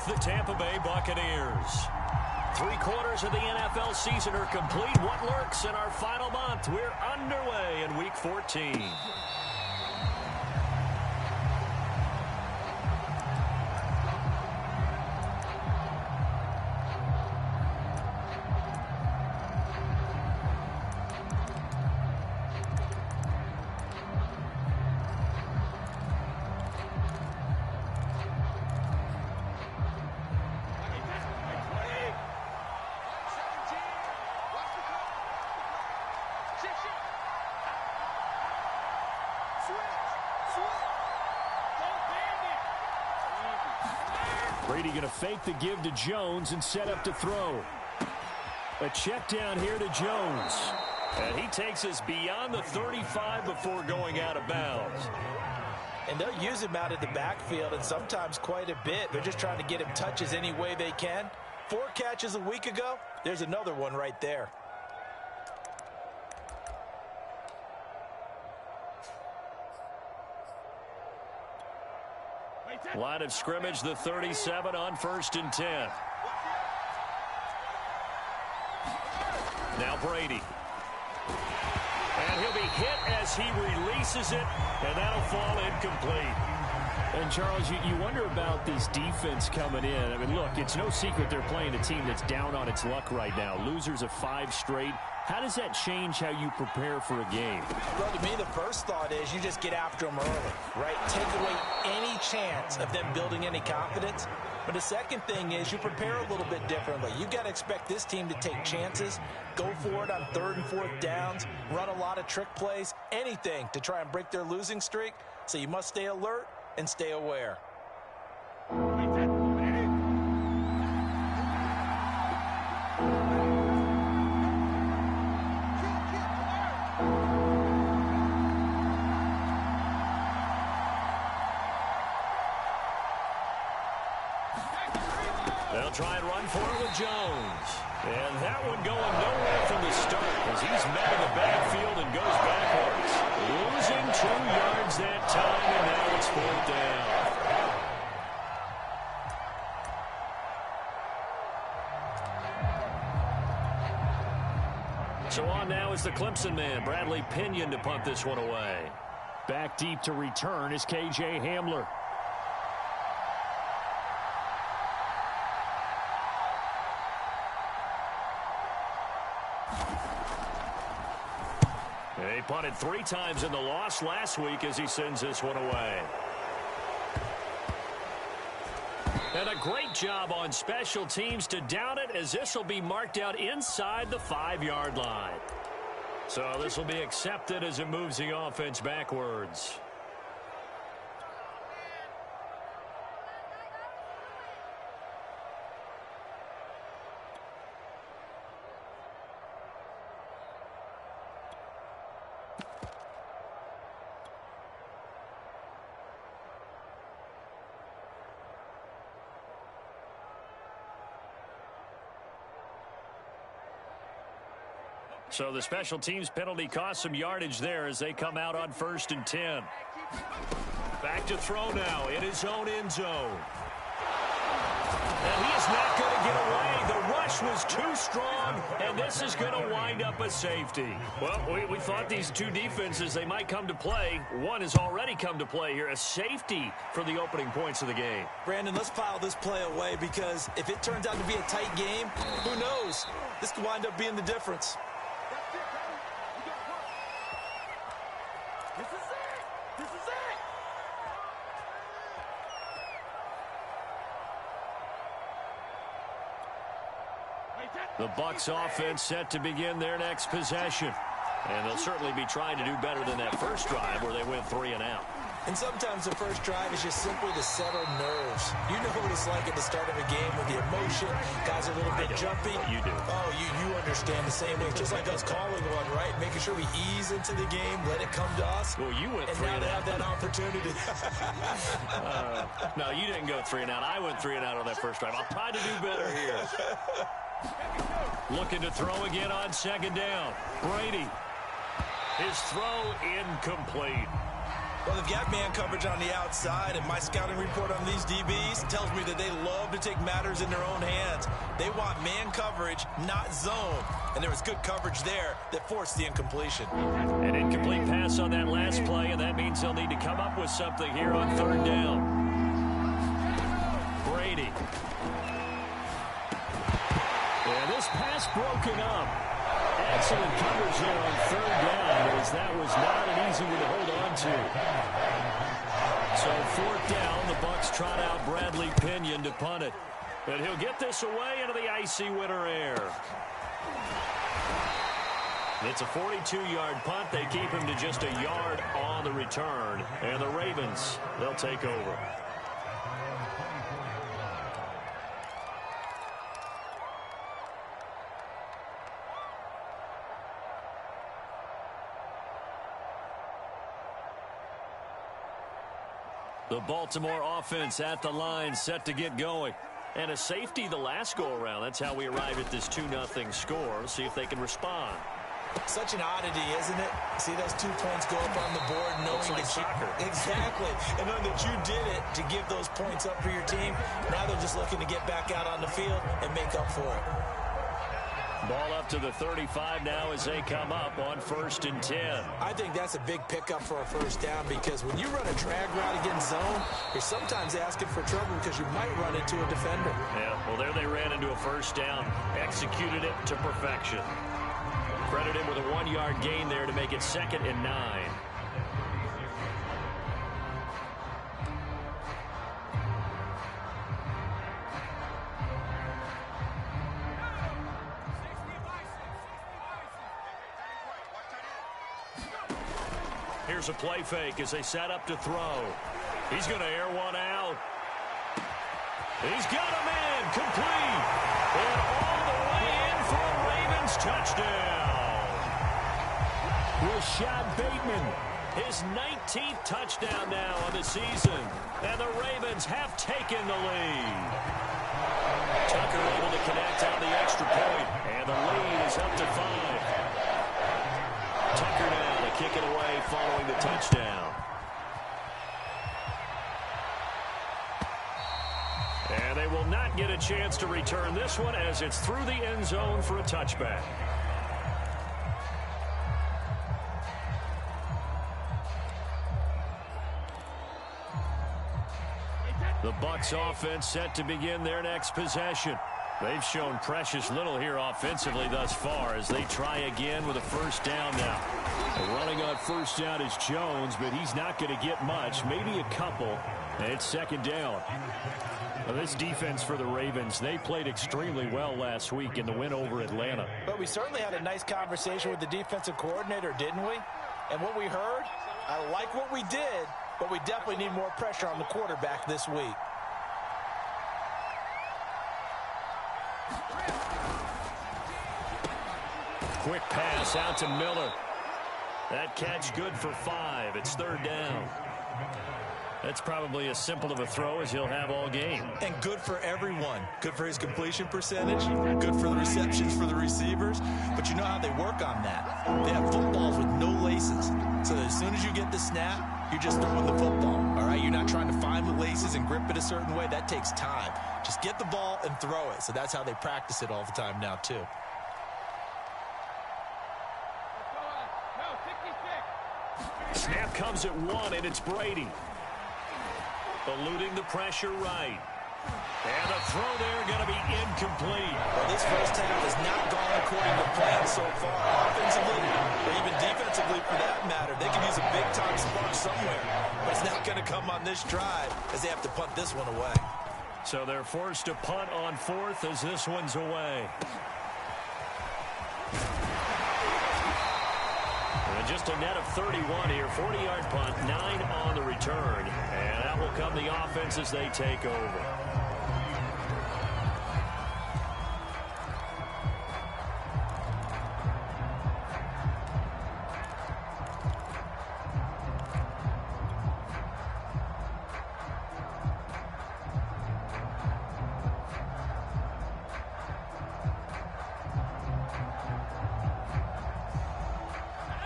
with the Tampa Bay Buccaneers. 3 quarters of the NFL season are complete. What lurks in our final month? We're underway in Week 14. Brady going to fake the give to Jones and set up to throw. A check down here to Jones. And he takes us beyond the 35 before going out of bounds. And they'll use him out in the backfield, and sometimes quite a bit. They're just trying to get him touches any way they can. 4 catches a week ago. There's another one right there. Line of scrimmage, the 37 on 1st and 10. Now Brady. And he'll be hit as he releases it, and that'll fall incomplete. And, Charles, you wonder about this defense coming in. I mean, look, it's no secret they're playing a team that's down on its luck right now. Losers of 5 straight. How does that change how you prepare for a game? Well, to me, the first thought is you just get after them early, right? Take away any chance of them building any confidence. But the second thing is you prepare a little bit differently. You got to expect this team to take chances, go for it on 3rd and 4th downs, run a lot of trick plays, anything to try and break their losing streak. So you must stay alert and stay aware. They'll try and run for it with Jones. And that one going nowhere from the start as he's met in the backfield and goes backwards. Losing 2 yards that time, and now it's 4th down. So on now is the Clemson man, Bradley Pinion, to punt this one away. Back deep to return is K.J. Hamler. He punted 3 times in the loss last week as he sends this one away. And a great job on special teams to down it, as this will be marked out inside the 5-yard line. So this will be accepted as it moves the offense backwards. So the special teams penalty cost some yardage there as they come out on 1st and 10. Back to throw now in his own end zone. And he is not going to get away. The rush was too strong, and this is going to wind up a safety. Well, we thought these 2 defenses, they might come to play. One has already come to play here, a safety for the opening points of the game. Brandon, let's file this play away, because if it turns out to be a tight game, who knows? This could wind up being the difference. The Bucs offense set to begin their next possession. And they'll certainly be trying to do better than that first drive where they went 3 and out. And sometimes the first drive is just simply to settle nerves. You know what it's like at the start of a game with the emotion. Guys are a little bit jumpy. You do. Oh, you understand the same way. Just like us calling one, right? Making sure we ease into the game, let it come to us. Well, you went 3 and and out. And now they have that opportunity. No, you didn't go 3 and out. I went 3 and out on that first drive. I'll try to do better here. Looking to throw again on 2nd down. Brady. His throw incomplete. Well, they've got man coverage on the outside, and my scouting report on these DBs tells me that they love to take matters in their own hands. They want man coverage, not zone. And there was good coverage there that forced the incompletion. An incomplete pass on that last play, and that means they'll need to come up with something here on third down. Brady. And this pass broken up. Excellent coverage here on third down, as that was not an easy one to hold on to. So fourth down, the Bucs trot out Bradley Pinion to punt it. But he'll get this away into the icy winter air. It's a 42-yard punt. They keep him to just a yard on the return. And the Ravens, they'll take over. The Baltimore offense at the line, set to get going. And a safety the last go-around. That's how we arrive at this 2-0 score. See if they can respond. Such an oddity, isn't it? See those 2 points go up on the board, knowing like that soccer. Exactly. And knowing that you did it to give those points up for your team. Now they're just looking to get back out on the field and make up for it. Ball up to the 35 now as they come up on 1st and 10. I think that's a big pickup for a first down, because when you run a drag route against zone, you're sometimes asking for trouble because you might run into a defender. Yeah, well, there they ran into a first down, executed it to perfection. Credit him with a 1-yard gain there to make it 2nd and 9. Here's a play fake as they set up to throw. He's going to air one out. He's got a man complete. And all the way in for a Ravens touchdown. Rashad Bateman, his 19th touchdown now of the season. And the Ravens have taken the lead. Tucker able to connect on the extra point. And the lead is up to 5. Tucker now to kick it away following the touchdown. And they will not get a chance to return this one as it's through the end zone for a touchback. The Bucs offense set to begin their next possession. They've shown precious little here offensively thus far as they try again with a first down now. Running on first down is Jones, but he's not going to get much, maybe a couple. And it's 2nd down. Now, this defense for the Ravens, they played extremely well last week in the win over Atlanta. But we certainly had a nice conversation with the defensive coordinator, didn't we? And what we heard, I like what we did, but we definitely need more pressure on the quarterback this week. Quick pass out to Miller. That catch good for 5. It's 3rd down. That's probably as simple of a throw as he'll have all game. And good for everyone. Good for his completion percentage. Good for the receptions for the receivers. But you know how they work on that. They have footballs with no laces. So that as soon as you get the snap, you're just throwing the football. All right? You're not trying to find the laces and grip it a certain way. That takes time. Just get the ball and throw it. So that's how they practice it all the time now, too. Snap comes at 1, and it's Brady. Eluding the pressure right. And the throw there going to be incomplete. Well, this first half has not gone according to plan so far. Offensively, or even defensively for that matter, they can use a big-time spark somewhere. But it's not going to come on this drive as they have to punt this one away. So they're forced to punt on 4th as this one's away. And just a net of 31 here. 40-yard punt, 9 on the return. And that will come the offense as they take over.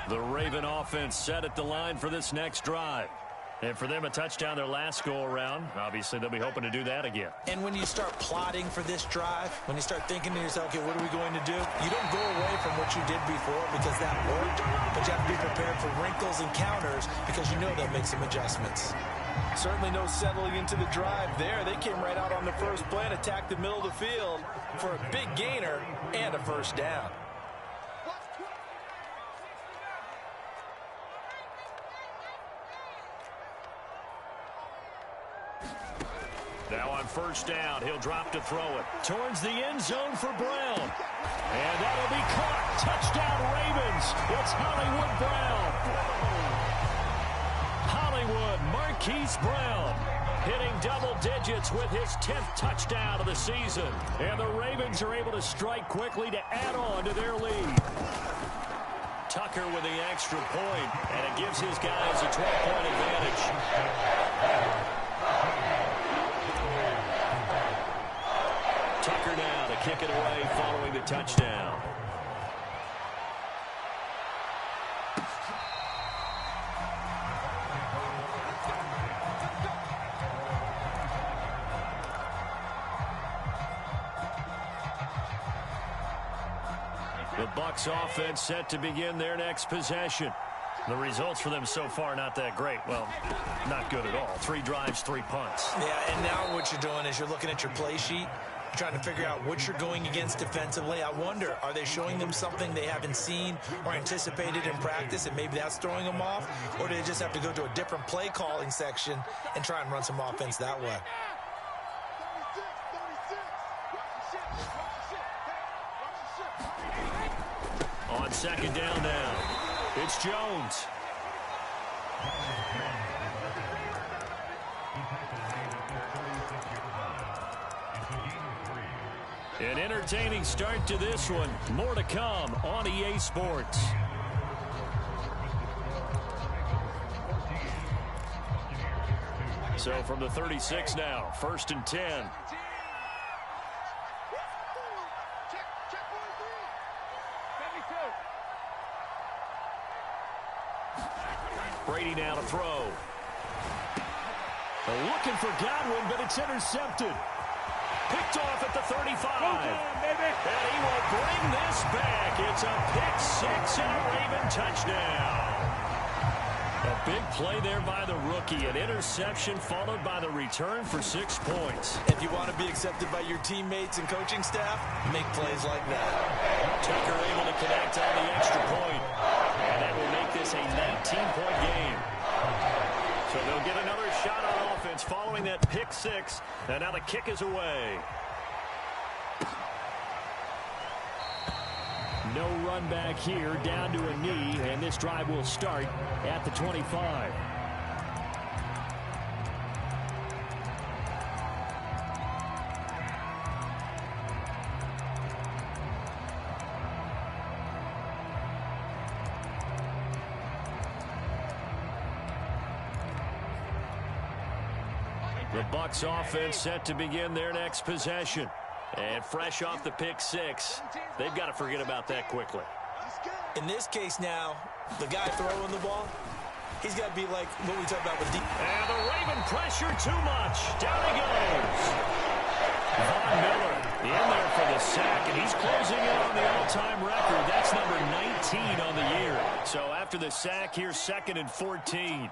The Raven offense set at the line for this next drive. And for them, a touchdown their last go-around. Obviously, they'll be hoping to do that again. And when you start plotting for this drive, when you start thinking to yourself, okay, what are we going to do? You don't go away from what you did before because that worked, but you have to be prepared for wrinkles and counters because you know they'll make some adjustments. Certainly no settling into the drive there. They came right out on the first play and attacked the middle of the field for a big gainer and a first down. Now on first down, he'll drop to throw it. Towards the end zone for Brown. And that'll be caught. Touchdown, Ravens. It's Hollywood Brown. Hollywood Marquise Brown hitting double digits with his 10th touchdown of the season. And the Ravens are able to strike quickly to add on to their lead. Tucker with the extra point, and it gives his guys a 12-point advantage. Tucker now to kick it away following the touchdown. The Bucs offense set to begin their next possession. The results for them so far not that great. Well, not good at all. 3 drives, 3 punts. Yeah, and now what you're doing is you're looking at your play sheet, trying to figure out what you're going against defensively. I wonder, are they showing them something they haven't seen or anticipated in practice, and maybe that's throwing them off? Or do they just have to go to a different play calling section and try and run some offense that way? On second down now, it's Jones. An entertaining start to this one. More to come on EA Sports. So from the 36 now, 1st and 10. Brady now to throw. They're looking for Godwin, but it's intercepted. Picked off at the 35. And he will bring this back. It's a pick 6 and a Raven touchdown. A big play there by the rookie. An interception followed by the return for 6 points. If you want to be accepted by your teammates and coaching staff, make plays like that. Tucker able to connect on the extra point. And that will make this a 19-point game. So they'll get another shot on offense following that pick 6. And now the kick is away. No run back here, down to a knee, and this drive will start at the 25. The Bucs offense set to begin their next possession. And fresh off the pick 6, they've got to forget about that quickly. In this case now, the guy throwing the ball, he's got to be like what we talked about with deep. And the Raven pressure too much. Down he goes. Von Miller in there for the sack, and he's closing in on the all-time record. That's number 19 on the year. So after the sack, here's 2nd and 14.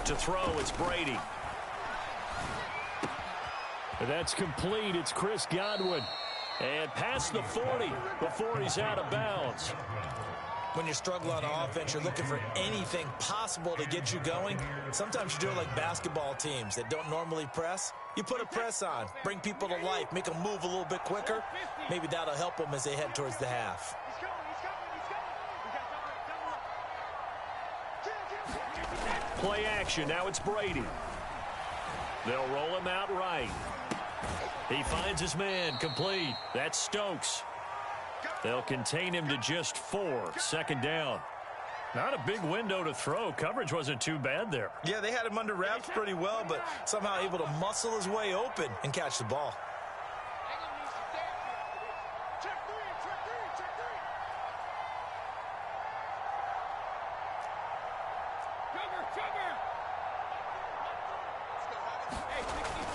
To throw, it's Brady. That's complete. It's Chris Godwin. And past the 40 before he's out of bounds. When you struggle on offense, you're looking for anything possible to get you going. Sometimes you do it like basketball teams that don't normally press. You put a press on, bring people to life, make them move a little bit quicker. Maybe that'll help them as they head towards the half. Play action. Now it's Brady. They'll roll him out right. He finds his man complete. That's Stokes. They'll contain him to just 4. 2nd down. Not a big window to throw. Coverage wasn't too bad there. Yeah, they had him under wraps pretty well, but somehow able to muscle his way open and catch the ball.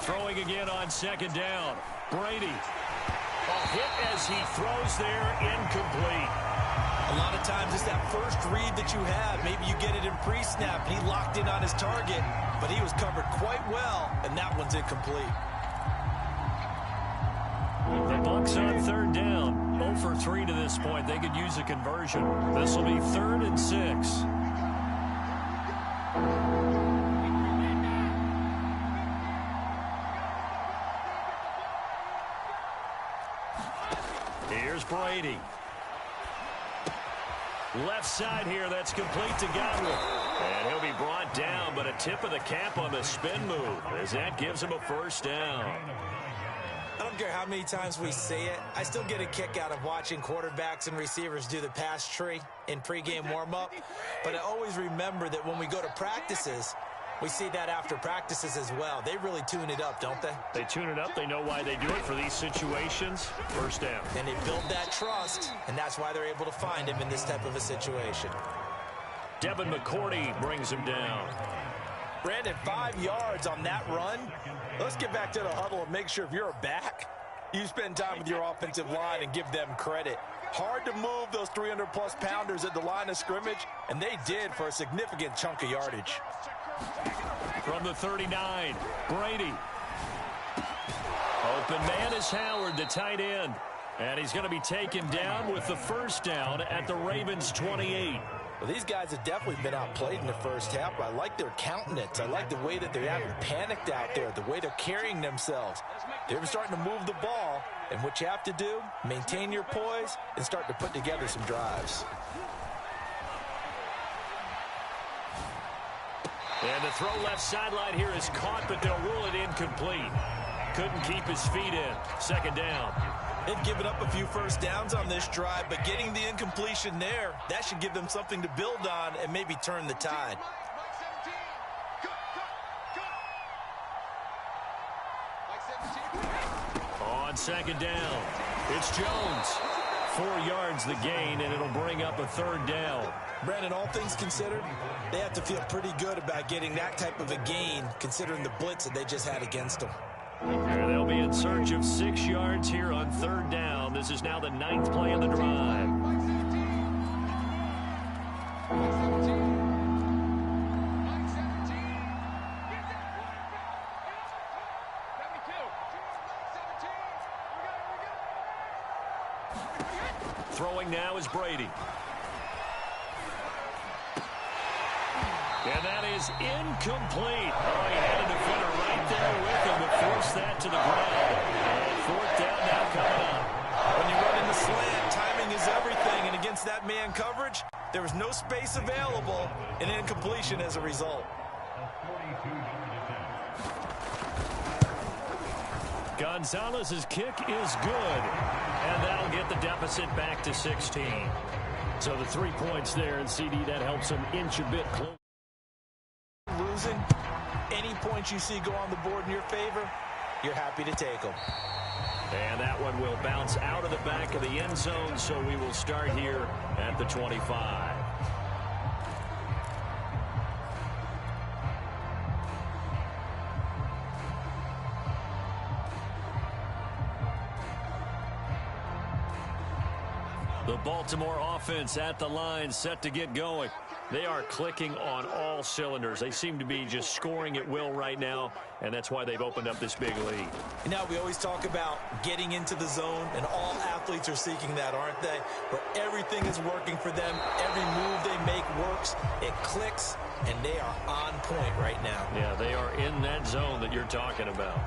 Throwing again on second down. Brady. A hit as he throws there, incomplete. A lot of times it's that first read that you have. Maybe you get it in pre-snap, and he locked in on his target, but he was covered quite well, and that one's incomplete. The Bucs on third down. 0 for 3 to this point. They could use a conversion. This will be 3rd and 6. Here's Brady. Left side here, that's complete to Godwin. And he'll be brought down, but a tip of the cap on the spin move as that gives him a first down. I don't care how many times we say it, I still get a kick out of watching quarterbacks and receivers do the pass tree in pregame warm-up. But I always remember that when we go to practices, we see that after practices as well. They really tune it up, don't they? They tune it up. They know why they do it for these situations. First down. And they build that trust, and that's why they're able to find him in this type of a situation. Devin McCourty brings him down. Brandon, 5 yards on that run. Let's get back to the huddle and make sure if you're a back, you spend time with your offensive line and give them credit. Hard to move those 300-plus pounders at the line of scrimmage, and they did for a significant chunk of yardage. From the 39, Brady. Open man is Howard, the tight end. And he's going to be taken down with the first down at the Ravens' 28. Well, these guys have definitely been outplayed in the first half. I like their countenance. I like the way that they haven't panicked out there, the way they're carrying themselves. They're starting to move the ball, and what you have to do, maintain your poise and start to put together some drives. And the throw left sideline here is caught, but they'll rule it incomplete. Couldn't keep his feet in. Second down. They've given up a few first downs on this drive, but getting the incompletion there, that should give them something to build on and maybe turn the tide. On second down, it's Jones. 4 yards the gain, and it'll bring up a third down. Brandon, all things considered, they have to feel pretty good about getting that type of a gain, considering the blitz that they just had against them. And they'll be in search of 6 yards here on third down. This is now the 9th play of the drive. Throwing now is Brady. And that is incomplete. Oh, he had a defender right there with him to force that to the ground. And fourth down now coming up. When you run in the slant, timing is everything. And against that man coverage, there was no space available, and incompletion as a result. Gonzalez's kick is good. And that'll get the deficit back to 16. So the 3 points there, and CD, that helps him inch a bit closer. Losing, any points you see go on the board in your favor, you're happy to take them. And that one will bounce out of the back of the end zone, so we will start here at the 25. The Baltimore offense at the line, set to get going. They are clicking on all cylinders. They seem to be just scoring at will right now, and that's why they've opened up this big lead. You know, we always talk about getting into the zone, and all athletes are seeking that, aren't they? Where everything is working for them, every move they make works, it clicks, and they are on point right now. Yeah, they are in that zone that you're talking about.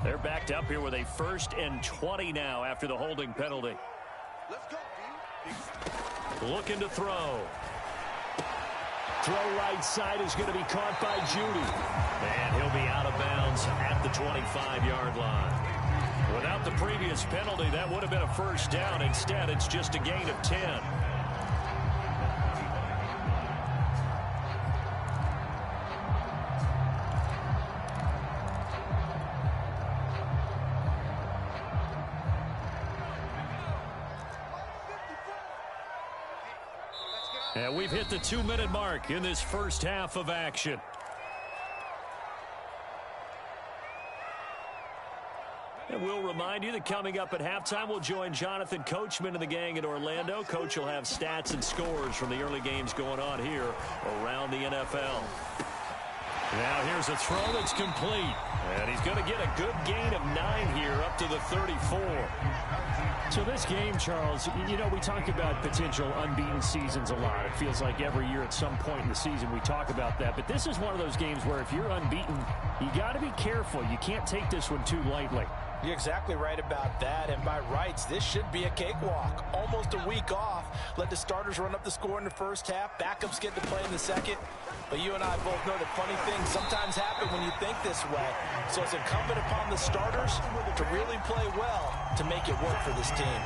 They're backed up here with a 1st and 20 now after the holding penalty. Looking to throw. Throw right side is going to be caught by Judy. And he'll be out of bounds at the 25-yard line. Without the previous penalty, that would have been a first down. Instead, it's just a gain of 10. And we've hit the 2-minute mark in this first half of action. And we'll remind you that coming up at halftime, we'll join Jonathan Coachman and the gang in Orlando. Coach will have stats and scores from the early games going on here around the NFL. Now here's a throw that's complete. And he's going to get a good gain of 9 here up to the 34. So this game, Charles, you know, we talk about potential unbeaten seasons a lot. It feels like every year at some point in the season we talk about that. But this is one of those games where if you're unbeaten, you got to be careful. You can't take this one too lightly. You're exactly right about that, and by rights, this should be a cakewalk. Almost a week off. Let the starters run up the score in the first half. Backups get to play in the second. But you and I both know that funny things sometimes happen when you think this way. So it's incumbent upon the starters to really play well to make it work for this team.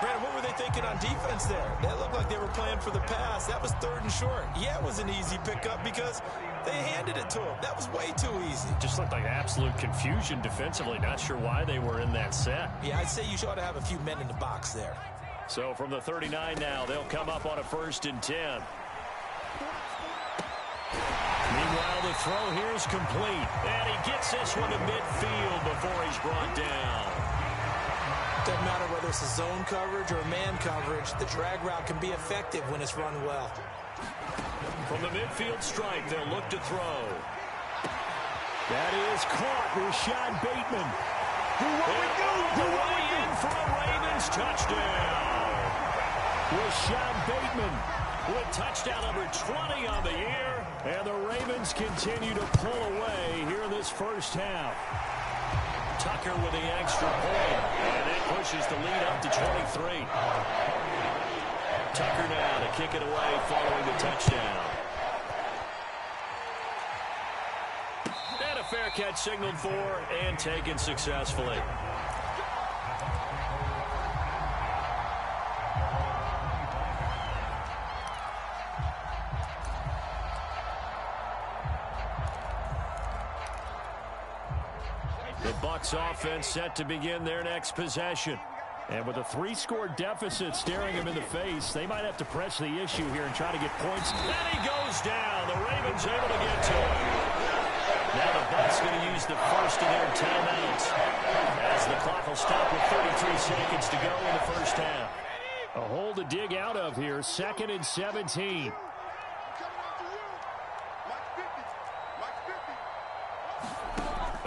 Brandon, what were they thinking on defense there? They looked like they were playing for the pass. That was 3rd and short. Yeah, it was an easy pickup because they handed it to him. That was way too easy. Just looked like absolute confusion defensively. Not sure why they were in that set. Yeah, I'd say you ought to have a few men in the box there. So from the 39 now, they'll come up on a 1st and 10. Meanwhile, the throw here is complete. And he gets this one to midfield before he's brought down. Doesn't matter whether it's a zone coverage or man coverage, the drag route can be effective when it's run well. From the midfield stripe, they'll look to throw. That is caught. Rashad Bateman. Way in for a Ravens touchdown. Rashad Bateman with touchdown number 20 on the year. And the Ravens continue to pull away here in this first half. Tucker with the extra point. And it pushes the lead up to 23. Tucker now to kick it away following the touchdown. And a fair catch signaled for and taken successfully. The Bucs offense set to begin their next possession. And with a 3-score deficit staring him in the face, they might have to press the issue here and try to get points. And he goes down. The Ravens able to get to him. Now the Bucs going to use the first of their timeouts as the clock will stop with 33 seconds to go in the first half. A hole to dig out of here. 2nd and 17.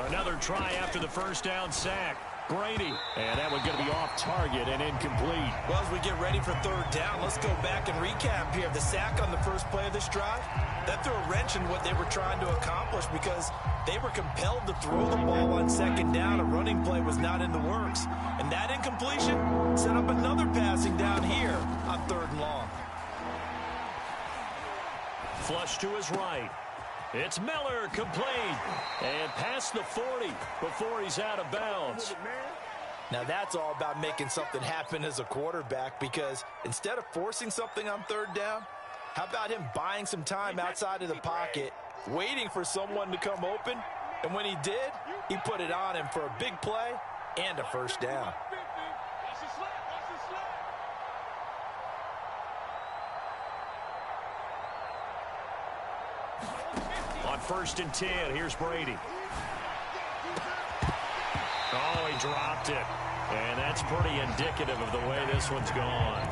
Another try after the first down sack. Brady. And that one going to be off target and incomplete. Well, as we get ready for 3rd down, let's go back and recap here. The sack on the first play of this drive, that threw a wrench in what they were trying to accomplish because they were compelled to throw the ball on 2nd down. A running play was not in the works. And that incompletion set up another passing down here on 3rd and long. Flush to his right. It's Miller, complete, and past the 40 before he's out of bounds. Now that's all about making something happen as a quarterback, because instead of forcing something on 3rd down, how about him buying some time outside of the pocket, waiting for someone to come open, and when he did, he put it on him for a big play and a first down. On 1st and 10, here's Brady. Oh, he dropped it. And that's pretty indicative of the way this one's gone.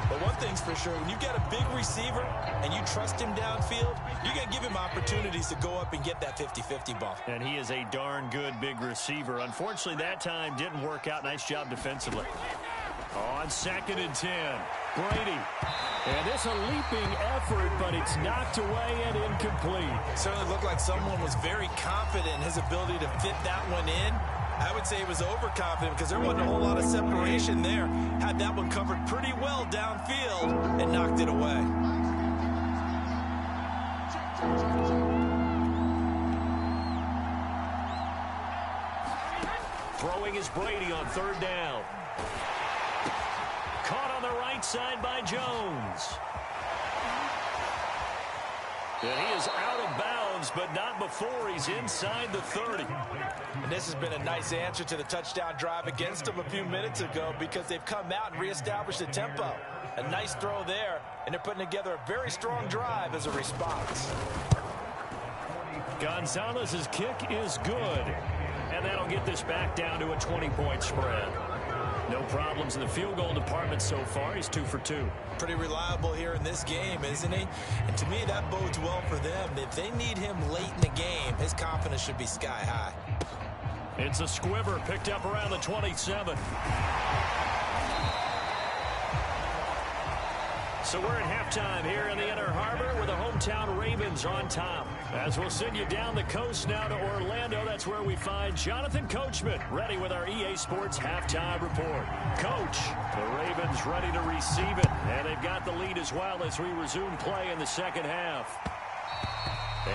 But one thing's for sure, when you've got a big receiver and you trust him downfield, you're going to give him opportunities to go up and get that 50-50 ball. And he is a darn good big receiver. Unfortunately, that time didn't work out. Nice job defensively. On 2nd and 10, Brady. And it's a leaping effort, but it's knocked away and incomplete. Certainly looked like someone was very confident in his ability to fit that one in. I would say he was overconfident because there wasn't a whole lot of separation there. Had that one covered pretty well downfield and knocked it away. Throwing is Brady on third down. Caught on the right side by Jones. And he is out of bounds, but not before he's inside the 30. And this has been a nice answer to the touchdown drive against them a few minutes ago because they've come out and reestablished the tempo. A nice throw there, and they're putting together a very strong drive as a response. Gonzalez's kick is good. And that'll get this back down to a 20-point spread. No problems in the field goal department so far. He's 2 for 2. Pretty reliable here in this game, isn't he? And to me, that bodes well for them. If they need him late in the game, his confidence should be sky high. It's a squiver picked up around the 27. So we're at halftime here in the Inner Harbor with the hometown Ravens on top. As we'll send you down the coast now to Orlando, that's where we find Jonathan Coachman ready with our EA Sports halftime report. Coach, the Ravens ready to receive it, and they've got the lead as well as we resume play in the second half.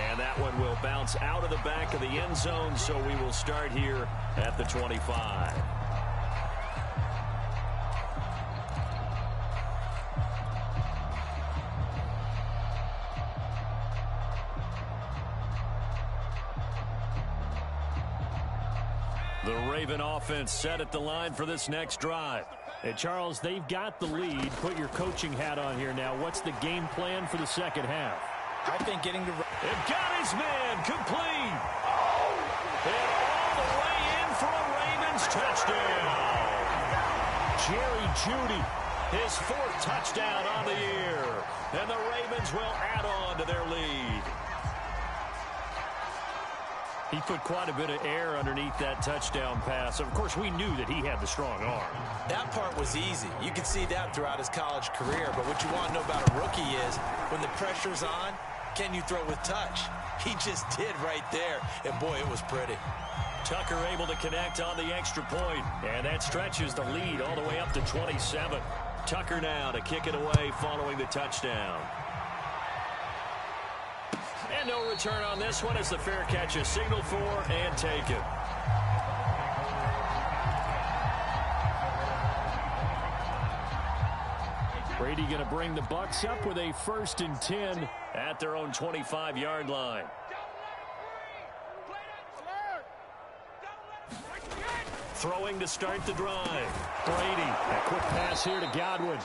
And that one will bounce out of the back of the end zone, so we will start here at the 25. The Raven offense set at the line for this next drive. Hey, Charles, they've got the lead. Put your coaching hat on here now. What's the game plan for the second half? I think getting to... It got his man complete. And all the way in for a Ravens touchdown. Jerry Jeudy, his 4th touchdown on the year. And the Ravens will add on to their lead. He put quite a bit of air underneath that touchdown pass. Of course, we knew that he had the strong arm. That part was easy. You could see that throughout his college career. But what you want to know about a rookie is when the pressure's on, can you throw with touch? He just did right there. And, boy, it was pretty. Tucker able to connect on the extra point. And that stretches the lead all the way up to 27. Tucker now to kick it away following the touchdown. And no return on this one as the fair catch is signaled for and taken. Brady going to bring the Bucs up with a 1st and 10 at their own 25-yard line. Throwing to start the drive. Brady, a quick pass here to Godwin.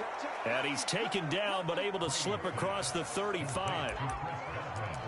And he's taken down but able to slip across the 35.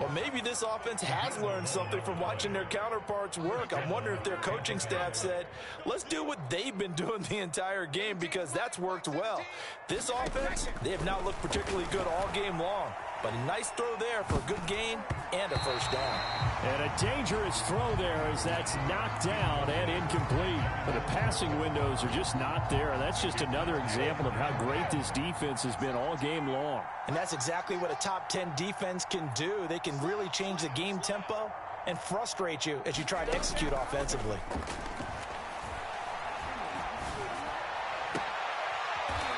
Well, maybe this offense has learned something from watching their counterparts work. I'm wondering if their coaching staff said, let's do what they've been doing the entire game because that's worked well. This offense, they have not looked particularly good all game long. But a nice throw there for a good gain and a 1st down. And a dangerous throw there as that's knocked down and incomplete. But the passing windows are just not there. And that's just another example of how great this defense has been all game long. And that's exactly what a top 10 defense can do. They can really change the game tempo and frustrate you as you try to execute offensively.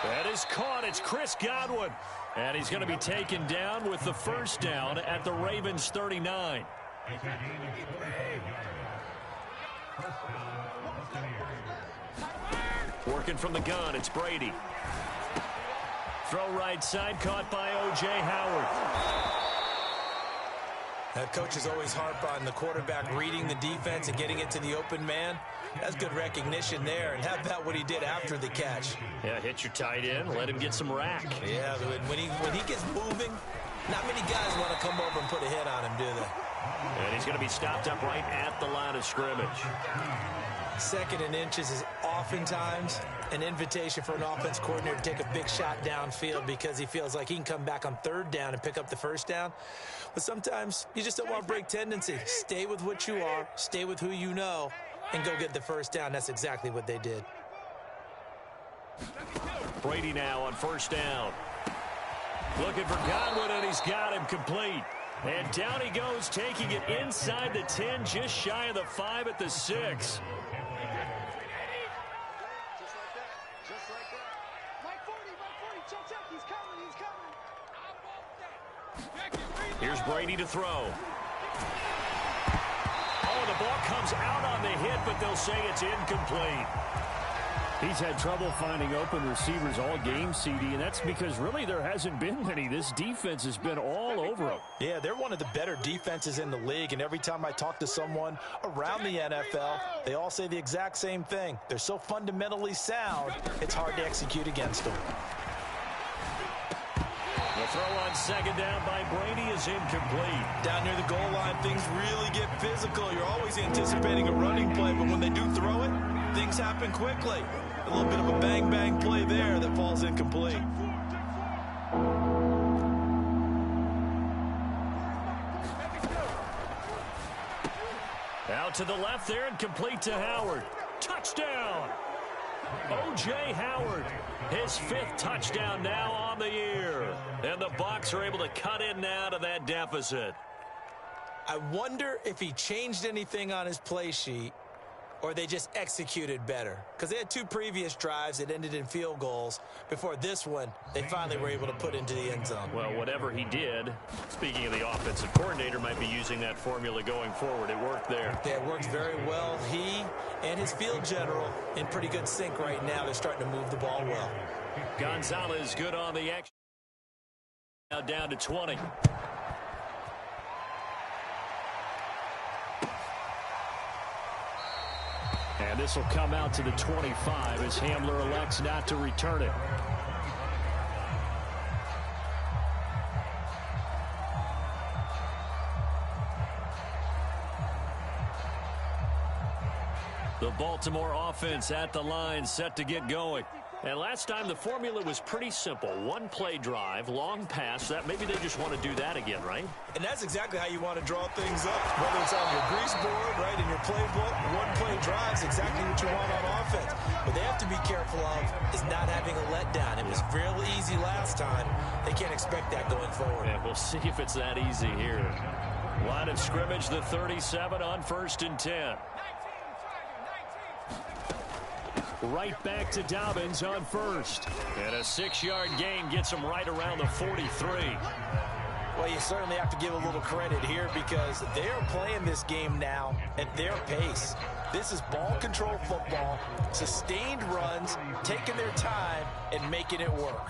That is caught. It's Chris Godwin. And he's going to be taken down with the 1st down at the Ravens 39. Working from the gun, it's Brady. Throw right side, caught by O.J. Howard. Coaches always harp on the quarterback reading the defense and getting it to the open man. That's good recognition there. And how about what he did after the catch? Yeah, hit your tight end, let him get some rack. Yeah, when he gets moving, not many guys want to come over and put a hit on him, do they? And he's going to be stopped up right at the line of scrimmage. 2nd and inches is oftentimes an invitation for an offense coordinator to take a big shot downfield because he feels like he can come back on 3rd down and pick up the 1st down. But sometimes you just don't want to break tendency. Stay with what you are, stay with who you know, and go get the 1st down. That's exactly what they did. Brady now on 1st down. Looking for Godwin, and he's got him complete. And down he goes, taking it inside the 10, just shy of the 5 at the 6. Here's Brady to throw. Oh, the ball comes out on the hit, but they'll say it's incomplete. He's had trouble finding open receivers all game, CD, and that's because really there hasn't been many. This defense has been all over him. Yeah, they're one of the better defenses in the league, and every time I talk to someone around the NFL, they all say the exact same thing. They're so fundamentally sound, it's hard to execute against them. The throw on second down by Brady is incomplete. Down near the goal line, things really get physical. You're always anticipating a running play, but when they do throw it, things happen quickly. A little bit of a bang-bang play there that falls incomplete. Out to the left there and complete to Howard. Touchdown! O.J. Howard, his 5th touchdown now on the year. And the Bucs are able to cut in now to that deficit. I wonder if he changed anything on his play sheet or they just executed better. Because they had 2 previous drives that ended in field goals. Before this one, they finally were able to put into the end zone. Well, whatever he did, speaking of the offensive coordinator, might be using that formula going forward. It worked there. Yeah, it works very well. He and his field general in pretty good sync right now. They're starting to move the ball well. Gonzalez good on the action. Now down to 20. And this will come out to the 25 as Hamler elects not to return it. The Baltimore offense at the line, set to get going. And last time the formula was pretty simple. 1-play drive, long pass. That maybe they just want to do that again, right? And that's exactly how you want to draw things up. Whether it's on your grease board, right, in your playbook, 1-play drive is exactly what you want on offense. What they have to be careful of is not having a letdown. It was fairly easy last time. They can't expect that going forward. Yeah, we'll see if it's that easy here. Line of scrimmage, the 37 on 1st and 10. Right back to Dobbins on 1st. And a 6-yard gain gets him right around the 43. Well, you certainly have to give a little credit here because they are playing this game now at their pace. This is ball control football, sustained runs, taking their time, and making it work.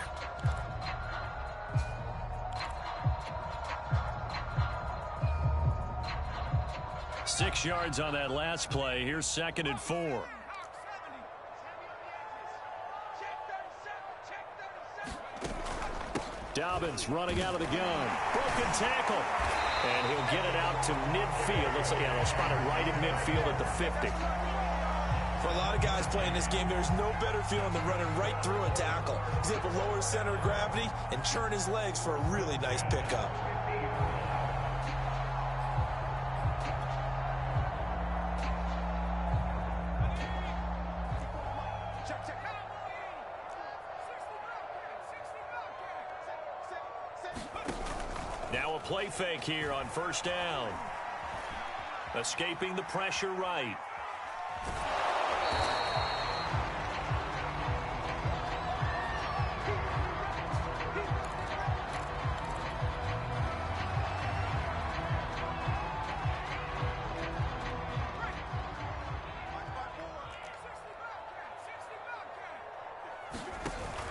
Six yards on that last play. Here's 2nd and 4. Dobbins running out of the gun. Broken tackle. And he'll get it out to midfield. Let's say, they'll spot it right in midfield at the 50. For a lot of guys playing this game, there's no better feeling than running right through a tackle. He's able to lower his center of gravity and churn his legs for a really nice pickup. Now a play fake here on 1st down. Escaping the pressure right.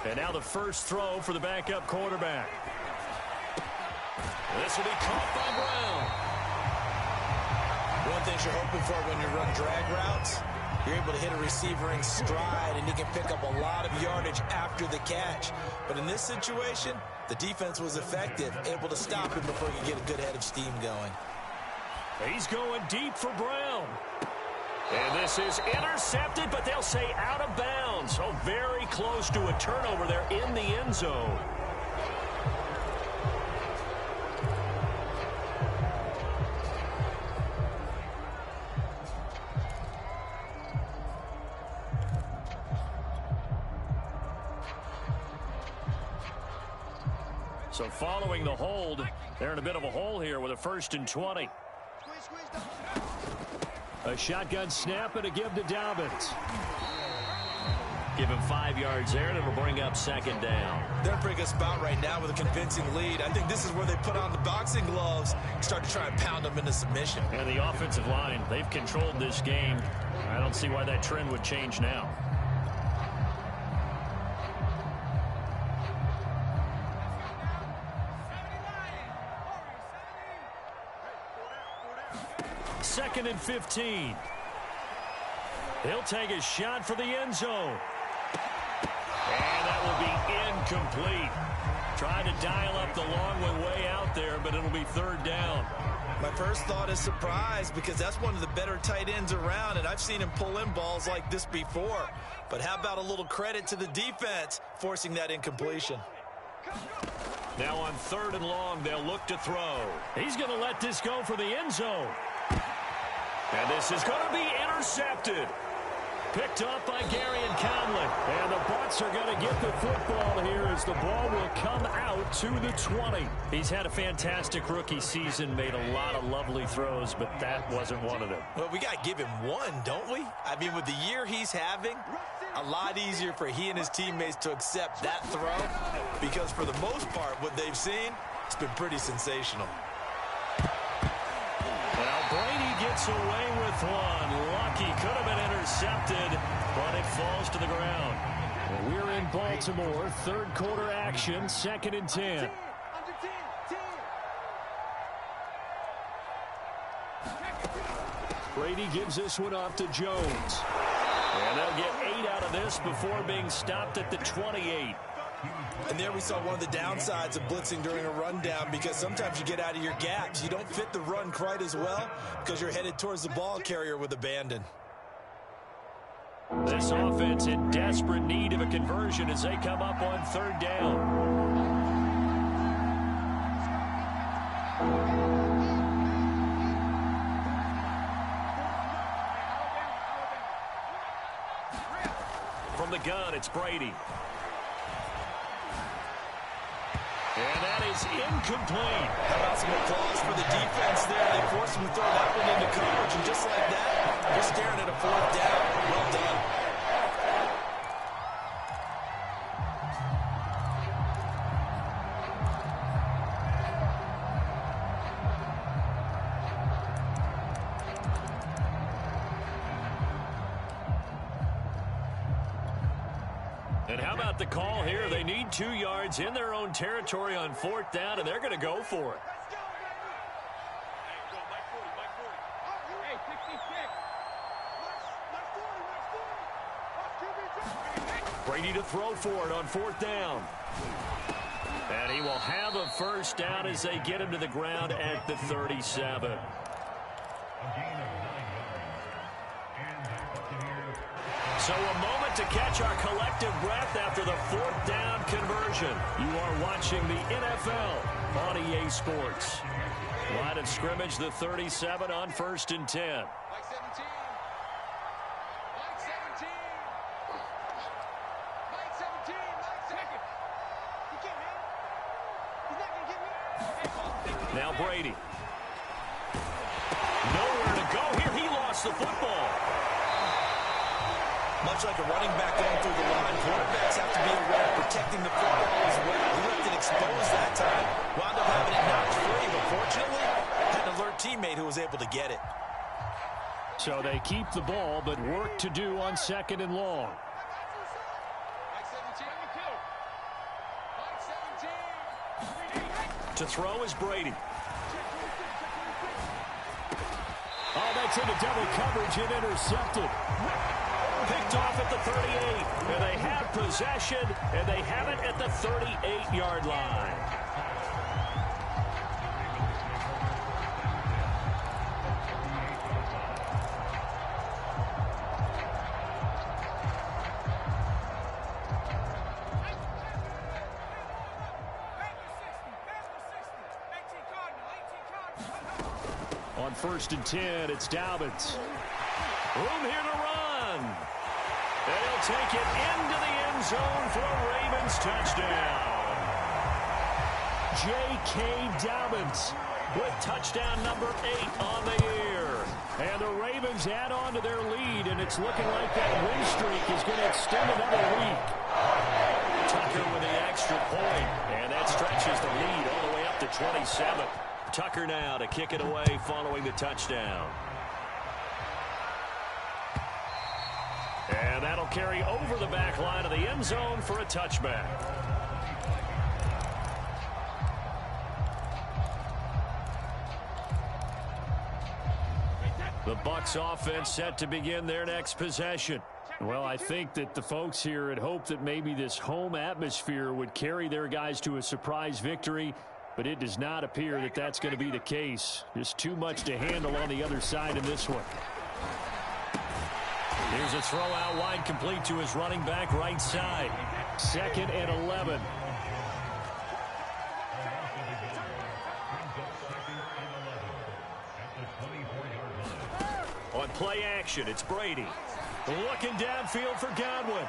And now the first throw for the backup quarterback. This will be caught by Brown. One thing you're hoping for when you run drag routes, you're able to hit a receiver in stride, and he can pick up a lot of yardage after the catch. But in this situation, the defense was effective, able to stop him before he could get a good head of steam going. He's going deep for Brown. And this is intercepted, but they'll say out of bounds. So very close to a turnover there in the end zone. So following the hold, they're in a bit of a hole here with a 1st and 20. A shotgun snap and a give to Dobbins. Give him 5 yards there, and it'll bring up second down. They're in a pretty good spot right now with a convincing lead. I think this is where they put on the boxing gloves, start to try and pound them into submission. And the offensive line, they've controlled this game. I don't see why that trend would change now. Second and 15. He'll take a shot for the end zone. And that will be incomplete. Trying to dial up the long way out there, but it'll be third down. My first thought is surprise, because that's one of the better tight ends around, and I've seen him pull in balls like this before. But how about a little credit to the defense forcing that incompletion? Now on third and long, they'll look to throw. He's going to let this go for the end zone. And this is going to be intercepted. Picked up by Gary and Conley. And the Bucs are going to get the football here as the ball will come out to the 20. He's had a fantastic rookie season, made a lot of lovely throws, but that wasn't one of them. Well, we got to give him one, don't we? I mean, with the year he's having, a lot easier for he and his teammates to accept that throw, because for the most part, what they've seen, it's been pretty sensational. Well, Brady gets away with one. Lucky, could have been intercepted, but it falls to the ground. And we're in Baltimore, third quarter action, second and 10. Brady gives this one off to Jones. And they'll get 8 out of this before being stopped at the 28. And there we saw one of the downsides of blitzing during a rundown, because sometimes you get out of your gaps. You don't fit the run quite as well because you're headed towards the ball carrier with abandon. This offense in desperate need of a conversion as they come up on third down. From the gun, it's Brady. And that is incomplete. How about some applause for the defense there? They forced him to throw that one into coverage, and just like that, we're staring at a fourth down. Well done. And how about the call here? They need 2 yards in their own territory on fourth down, and they're going to go for it. Brady to throw for it on fourth down. And he will have a first down as they get him to the ground at the 37. So a moment to catch our collective breath after the fourth down conversion. You are watching the NFL on EA Sports. Line of scrimmage, the 37 on first and 10. Now Brady. Nowhere to go here. He lost the football. Much like a running back going through the line, quarterbacks have to be aware of protecting the football as well. He left it exposed that time. Wound up having it knocked free, but fortunately, had an alert teammate who was able to get it. So they keep the ball, but work to do on second and long. To throw is Brady. Oh, that's into double coverage and intercepted. Picked off at the 38. And they have possession, and they have it at the 38-yard line. On first and 10, it's Dobbins. Room here to run. They'll take it into the end zone for a Ravens touchdown. J.K. Dobbins with touchdown number 8 on the year. And the Ravens add on to their lead, and it's looking like that win streak is going to extend another week. Tucker with the extra point, and that stretches the lead all the way up to 27. Tucker now to kick it away following the touchdown. And that'll carry over the back line of the end zone for a touchback. The Bucs offense set to begin their next possession. Well, I think that the folks here had hoped that maybe this home atmosphere would carry their guys to a surprise victory, but it does not appear that that's going to be the case. Just too much to handle on the other side in this one. Here's a throw out wide, complete to his running back right side. 2nd and 11. On play action, it's Brady. Looking downfield for Godwin.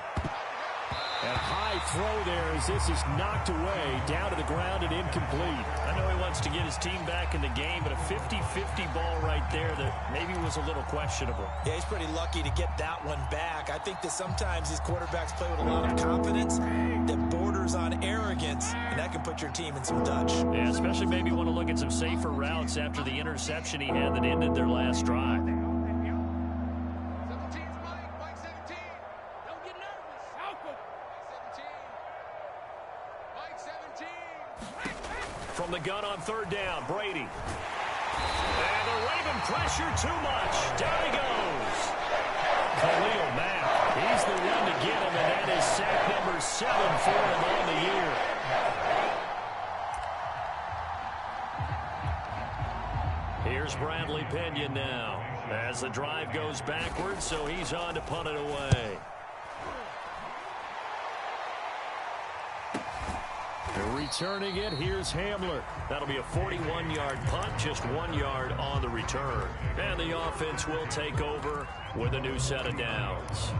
And a high throw there as this is knocked away, down to the ground and incomplete. I know he wants to get his team back in the game, but a 50-50 ball right there that maybe was a little questionable. Yeah, he's pretty lucky to get that one back. I think that sometimes these quarterbacks play with a lot of confidence that borders on arrogance, and that can put your team in some dutch. Yeah, especially maybe want to look at some safer routes after the interception he had that ended their last drive. From the gun on 3rd down, Brady. And the Raven pressure too much. Down he goes. Khalil Mack, he's the one to get him, and that is sack number 7 for him on the year. Here's Bradley Pinion now as the drive goes backwards, so he's on to punt it away. Returning it, here's Hamler. That'll be a 41-yard punt, just 1 yard on the return. And the offense will take over with a new set of downs.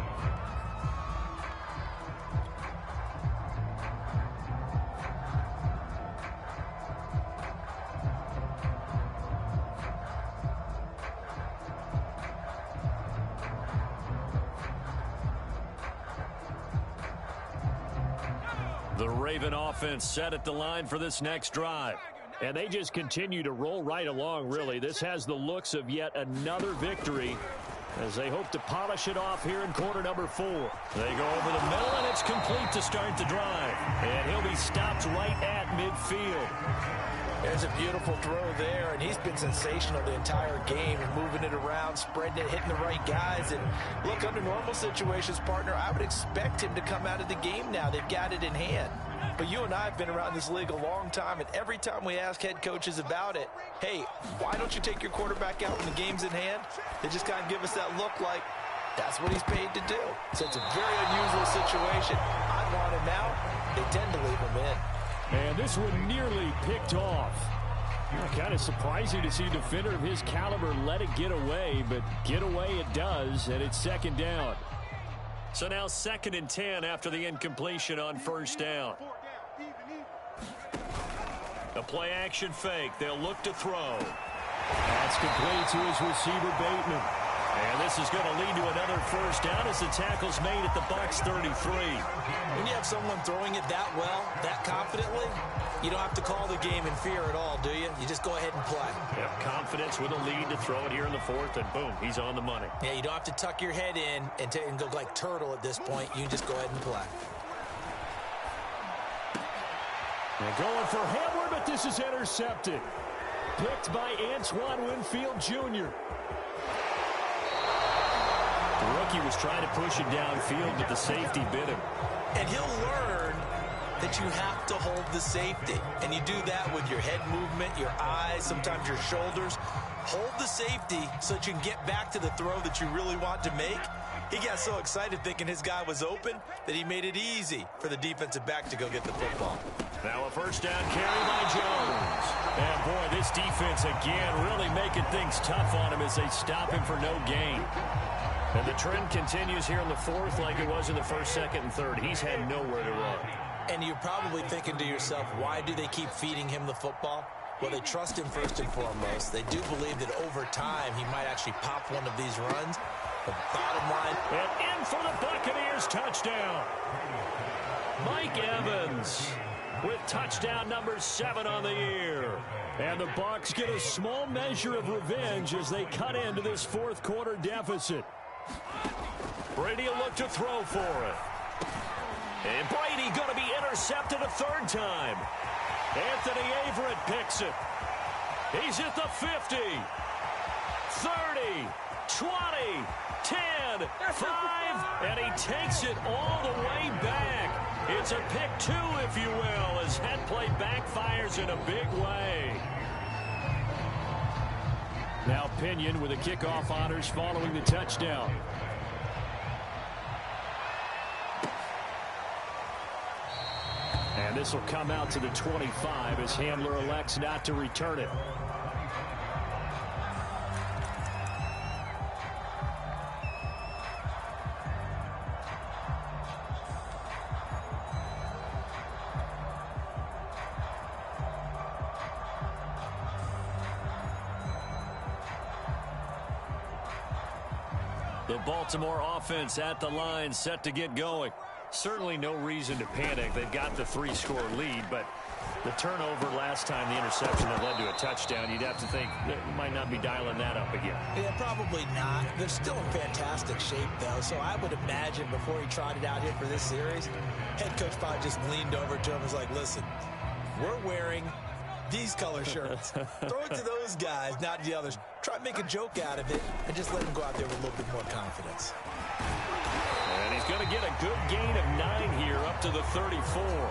The Raven offense set at the line for this next drive. And they just continue to roll right along, really. This has the looks of yet another victory as they hope to polish it off here in quarter number 4. They go over the middle, and it's complete to start the drive. And he'll be stopped right at midfield. There's a beautiful throw there, and he's been sensational the entire game, moving it around, spreading it, hitting the right guys. And look, under normal situations, partner, I would expect him to come out of the game now. They've got it in hand. But you and I have been around this league a long time, and every time we ask head coaches about it, hey, why don't you take your quarterback out when the game's in hand? They just kind of give us that look like that's what he's paid to do. So it's a very unusual situation. I want him out. They tend to leave him in. And this one nearly picked off. Kind of surprising to see a defender of his caliber let it get away, but get away it does, and it's 2nd down. So now 2nd and 10 after the incompletion on 1st down. A play action fake. They'll look to throw. That's complete to his receiver, Bateman. And this is going to lead to another 1st down as the tackle's made at the Bucs 33. When you have someone throwing it that well, that confidently, you don't have to call the game in fear at all, do you? You just go ahead and play. Yep, confidence with a lead to throw it here in the 4th, and boom, he's on the money. Yeah, you don't have to tuck your head in and go like turtle at this point. You can just go ahead and play. They're going for Hamler, but this is intercepted. Picked by Antoine Winfield Jr. The rookie was trying to push it downfield, but the safety bit him. And he'll learn that you have to hold the safety. And you do that with your head movement, your eyes, sometimes your shoulders. Hold the safety so that you can get back to the throw that you really want to make. He got so excited thinking his guy was open that he made it easy for the defensive back to go get the football. Now a 1st down carry by Jones. And boy, this defense again really making things tough on him as they stop him for no gain. And the trend continues here in the 4th like it was in the 1st, 2nd, and 3rd. He's had nowhere to run. And you're probably thinking to yourself, why do they keep feeding him the football? Well, they trust him first and foremost. They do believe that over time he might actually pop one of these runs. But bottom line... And in for the Buccaneers touchdown. Mike Evans with touchdown number 7 on the year. And the Bucs get a small measure of revenge as they cut into this fourth quarter deficit. Brady will look to throw for it. And Brady going to be intercepted a third time. Anthony Averett picks it. He's at the 50, 30, 20, 10, 5, and he takes it all the way back. It's a pick 2, if you will, as that play backfires in a big way. Now Pinion with the kickoff honors following the touchdown. And this will come out to the 25 as Hamler elects not to return it. The Baltimore offense at the line, set to get going. Certainly no reason to panic. They've got the 3-score lead, but the turnover last time, the interception that led to a touchdown, you'd have to think that you might not be dialing that up again. Yeah, probably not. They're still in fantastic shape, though, so I would imagine before he trotted out here for this series, head coach probably just leaned over to him and was like, listen, we're wearing these color shirts. Throw it to those guys, not the others. Try to make a joke out of it and just let him go out there with a little bit more confidence. And he's going to get a good gain of 9 here up to the 34.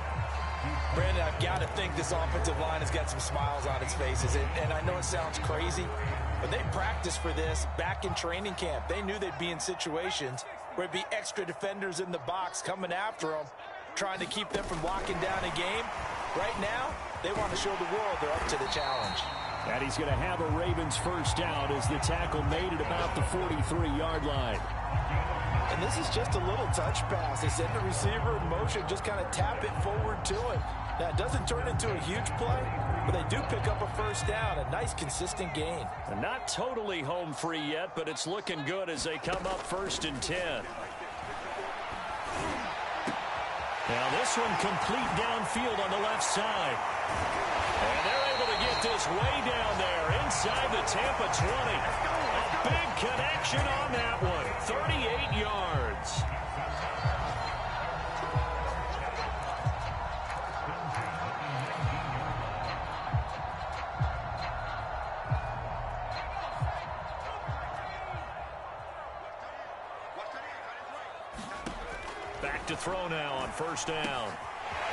Brandon, I've got to think this offensive line has got some smiles on its faces. And I know it sounds crazy, but they practiced for this back in training camp. They knew they'd be in situations where it'd be extra defenders in the box coming after them, trying to keep them from locking down a game. Right now, they want to show the world they're up to the challenge. And he's going to have a Ravens first down as the tackle made at about the 43-yard line. And this is just a little touch pass. They send the receiver in motion, just kind of tap it forward to him. Now, it doesn't turn into a huge play, but they do pick up a first down, a nice, consistent gain. And not totally home free yet, but it's looking good as they come up 1st and 10. Now, this one complete downfield on the left side. And they're able to get this way down there inside the Tampa 20. A big connection on that one. 38 yards. Back to throw now on first down.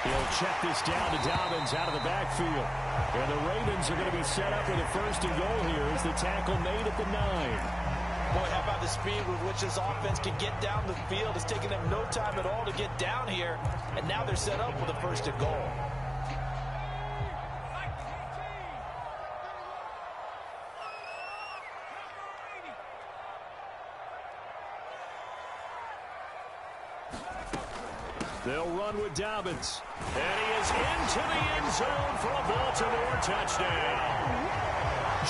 He'll check this down to Dobbins out of the backfield. And the Ravens are going to be set up with a 1st and goal here as the tackle made at the 9. Boy, how about the speed with which this offense can get down the field? It's taken them no time at all to get down here, and now they're set up with a 1st and goal. They'll run with Dobbins. And he is into the end zone for a Baltimore touchdown.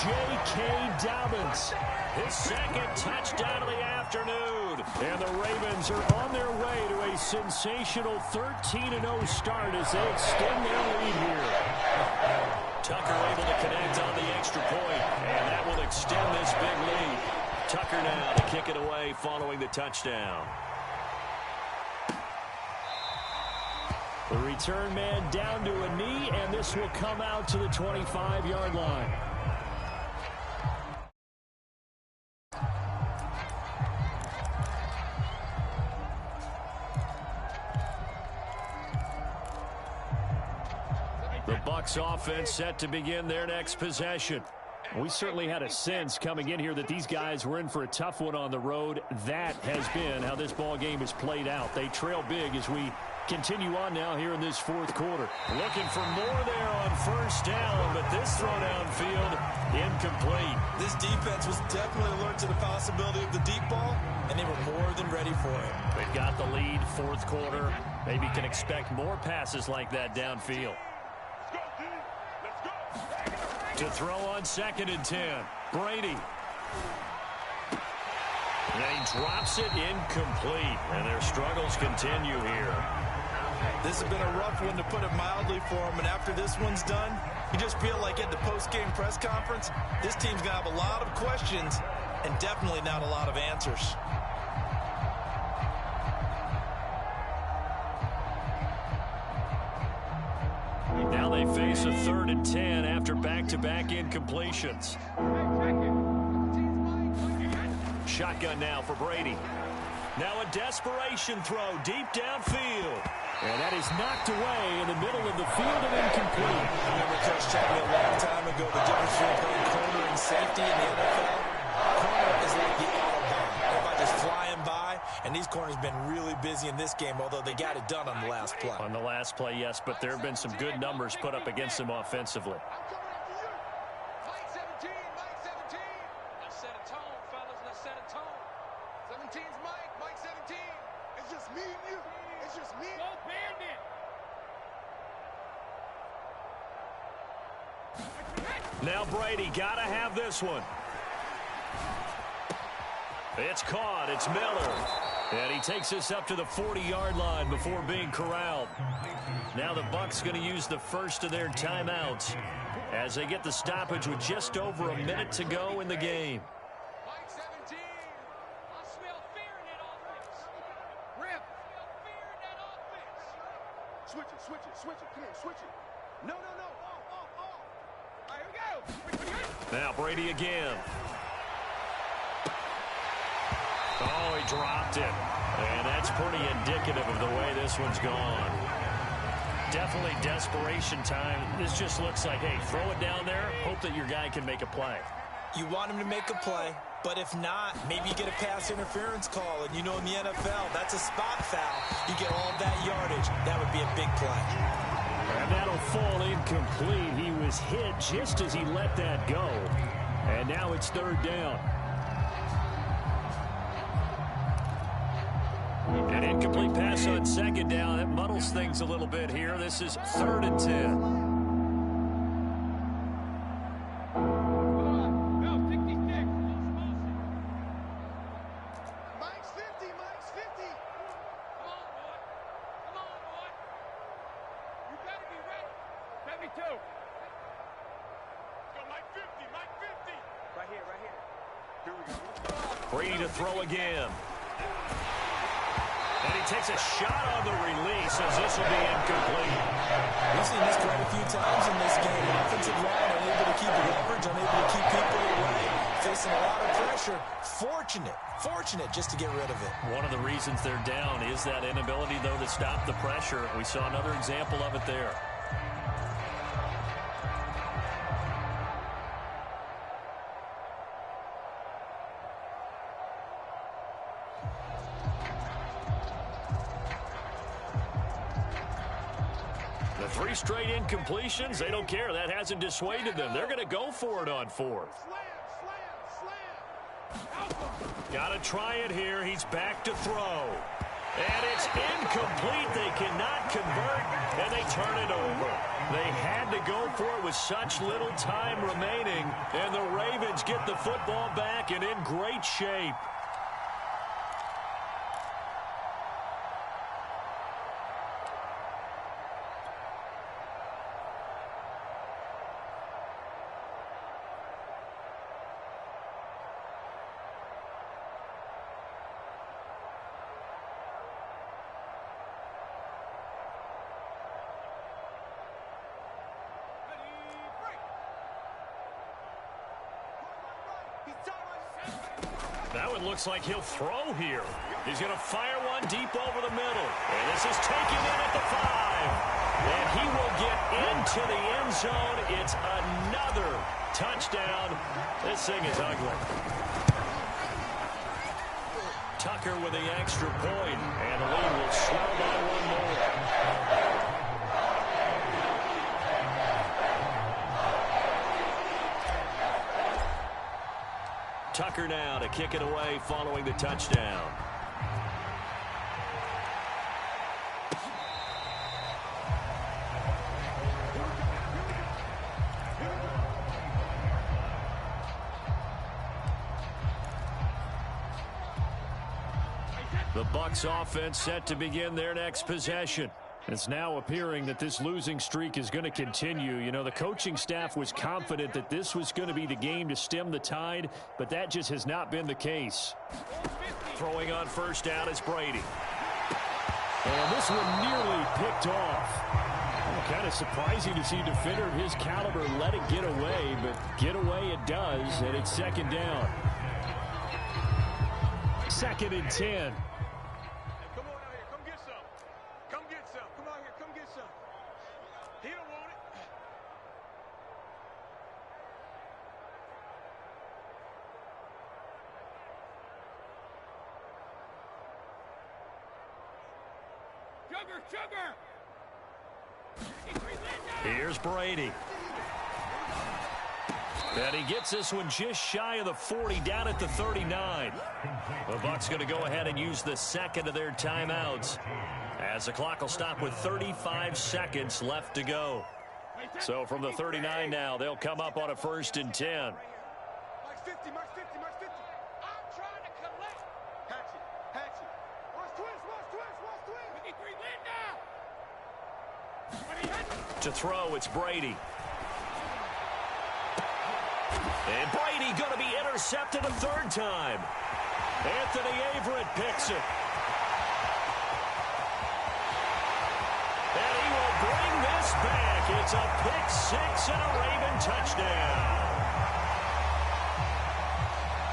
J.K. Dobbins. His 2nd touchdown of the afternoon. And the Ravens are on their way to a sensational 13-0 start as they extend their lead here. Tucker able to connect on the extra point, and that will extend this big lead. Tucker now to kick it away following the touchdown. The return man down to a knee, and this will come out to the 25-yard line. The Bucs offense set to begin their next possession. We certainly had a sense coming in here that these guys were in for a tough one on the road. That has been how this ball game has played out. They trail big as we continue on now here in this 4th quarter. Looking for more there on first down, but this throw downfield incomplete. This defense was definitely alert to the possibility of the deep ball, and they were more than ready for it. They've got the lead, 4th quarter. Maybe can expect more passes like that downfield. To throw on 2nd and 10. Brady. And he drops it incomplete. And their struggles continue here. This has been a rough one, to put it mildly, for him. And after this one's done, you just feel like at the post-game press conference, this team's going to have a lot of questions and definitely not a lot of answers. Now they face a 3rd and 10 after back-to-back incompletions. Shotgun now for Brady. Now a desperation throw deep downfield. And that is knocked away in the middle of the field and incomplete. I remember Coach telling me a long time ago the difference between playing corner and safety in the NFL. Corner is like the Autobahn. Everybody just flying by, and these corners have been really busy in this game, although they got it done on the last play. On the last play, yes, but there have been some good numbers put up against them offensively. Now Brady, got to have this one. It's caught. It's Miller. And he takes us up to the 40-yard line before being corralled. Now the Bucs going to use the first of their timeouts as they get the stoppage with just over a minute to go in the game. Switch it, switch it, switch it. Come on, switch it. No. All right, here we go. Now Brady again. Oh, he dropped it. And that's pretty indicative of the way this one's gone. Definitely desperation time. This just looks like, hey, throw it down there, hope that your guy can make a play. You want him to make a play, but if not, maybe you get a pass interference call. And you know in the NFL, that's a spot foul. You get all that yardage. That would be a big play. And that'll fall incomplete. He was hit just as he let that go. And now it's 3rd down. An incomplete pass on 2nd down. That muddles things a little bit here. This is 3rd and 10. Brady to throw again. And he takes a shot on the release as this will be incomplete. We've seen this quite a few times in this game. Offensive line unable to keep leverage, unable to keep people away, facing a lot of pressure. Fortunate just to get rid of it. One of the reasons they're down is that inability, though, to stop the pressure. We saw another example of it there. The 3 straight incompletions, they don't care. That hasn't dissuaded them. They're going to go for it on 4th. Got to try it here. He's back to throw. And it's incomplete. They cannot convert, and they turn it over. They had to go for it with such little time remaining, and the Ravens get the football back and in great shape. That one looks like he'll throw here. He's going to fire one deep over the middle. And this is taken in at the 5. And he will get into the end zone. It's another touchdown. This thing is ugly. Tucker with the extra point. And the lead will slow by one more. Tucker now to kick it away following the touchdown. The Bucs offense set to begin their next possession. It's now appearing that this losing streak is going to continue. You know, the coaching staff was confident that this was going to be the game to stem the tide, but that just has not been the case. Throwing on first down is Brady. And this one nearly picked off. Kind of surprising to see a defender of his caliber let it get away, but get away it does, and it's second down. 2nd and 10. Come on out here. Come get some. Come get some. Come out here. Come get some. He don't want it. Sugar. Here's Brady. And he gets this one just shy of the 40, down at the 39. The Bucs going to go ahead and use the second of their timeouts, as the clock will stop with 35 seconds left to go. So from the 39 now, they'll come up on a 1st and 10. Max 50. I'm trying to collect. Hatchet. Watch twist. To throw, it's Brady. And Brady going to be intercepted a 3rd time. Anthony Averett picks it. And he will bring this back. It's a pick 6 and a Raven touchdown.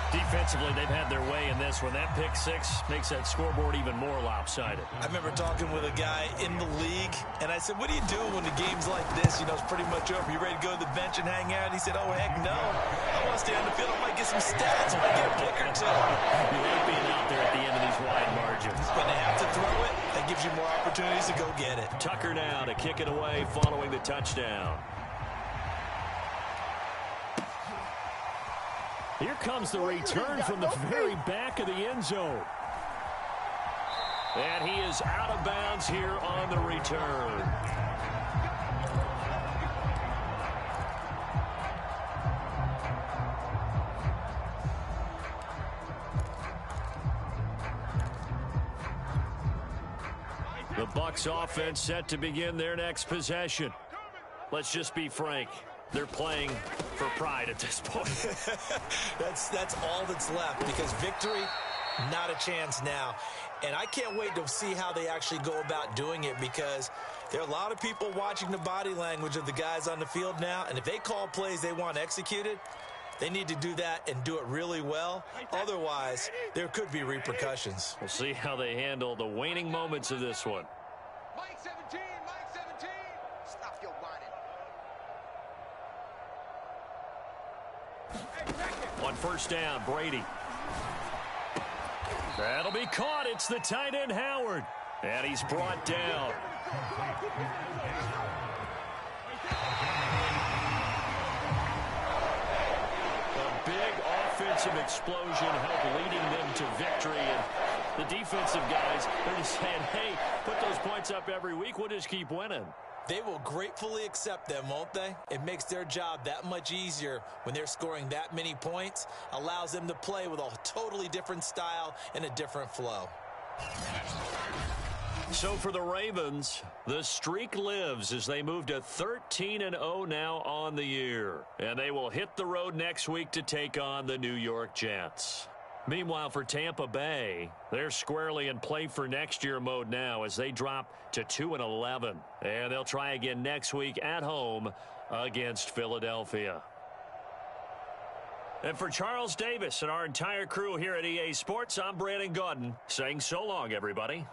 Defensively, they've had their way in this one. That pick 6 makes that scoreboard even more lopsided. I remember talking with a guy in the league, and I said, what do you do when the game's like this? You know, it's pretty much over. You ready to go to the bench and hang out? He said, oh, heck no. I want to stay on the field. I might get some stats. I might get a pick or two. You hate being out there at the end of these wide margins. When they have to throw it, that gives you more opportunities to go get it. Tucker now to kick it away following the touchdown. Here comes the return from the very back of the end zone. And he is out of bounds here on the return. The Bucs offense set to begin their next possession. Let's just be frank. They're playing for pride at this point. That's all that's left, because victory, not a chance now. And I can't wait to see how they actually go about doing it, because there are a lot of people watching the body language of the guys on the field now, and if they call plays they want executed, they need to do that and do it really well. Otherwise, there could be repercussions. We'll see how they handle the waning moments of this one. Mike 17. Stop your whining. On first down, Brady. That'll be caught. It's the tight end, Howard. And he's brought down. A big offensive explosion helped leading them to victory. And the defensive guys, they're just saying, hey, put those points up every week. We'll just keep winning. They will gratefully accept them, won't they? It makes their job that much easier when they're scoring that many points. Allows them to play with a totally different style and a different flow. So for the Ravens, the streak lives as they move to 13-0 now on the year. And they will hit the road next week to take on the New York Jets. Meanwhile, for Tampa Bay, they're squarely in play for next year mode now as they drop to 2-11. And they'll try again next week at home against Philadelphia. And for Charles Davis and our entire crew here at EA Sports, I'm Brandon Gaudin saying so long, everybody.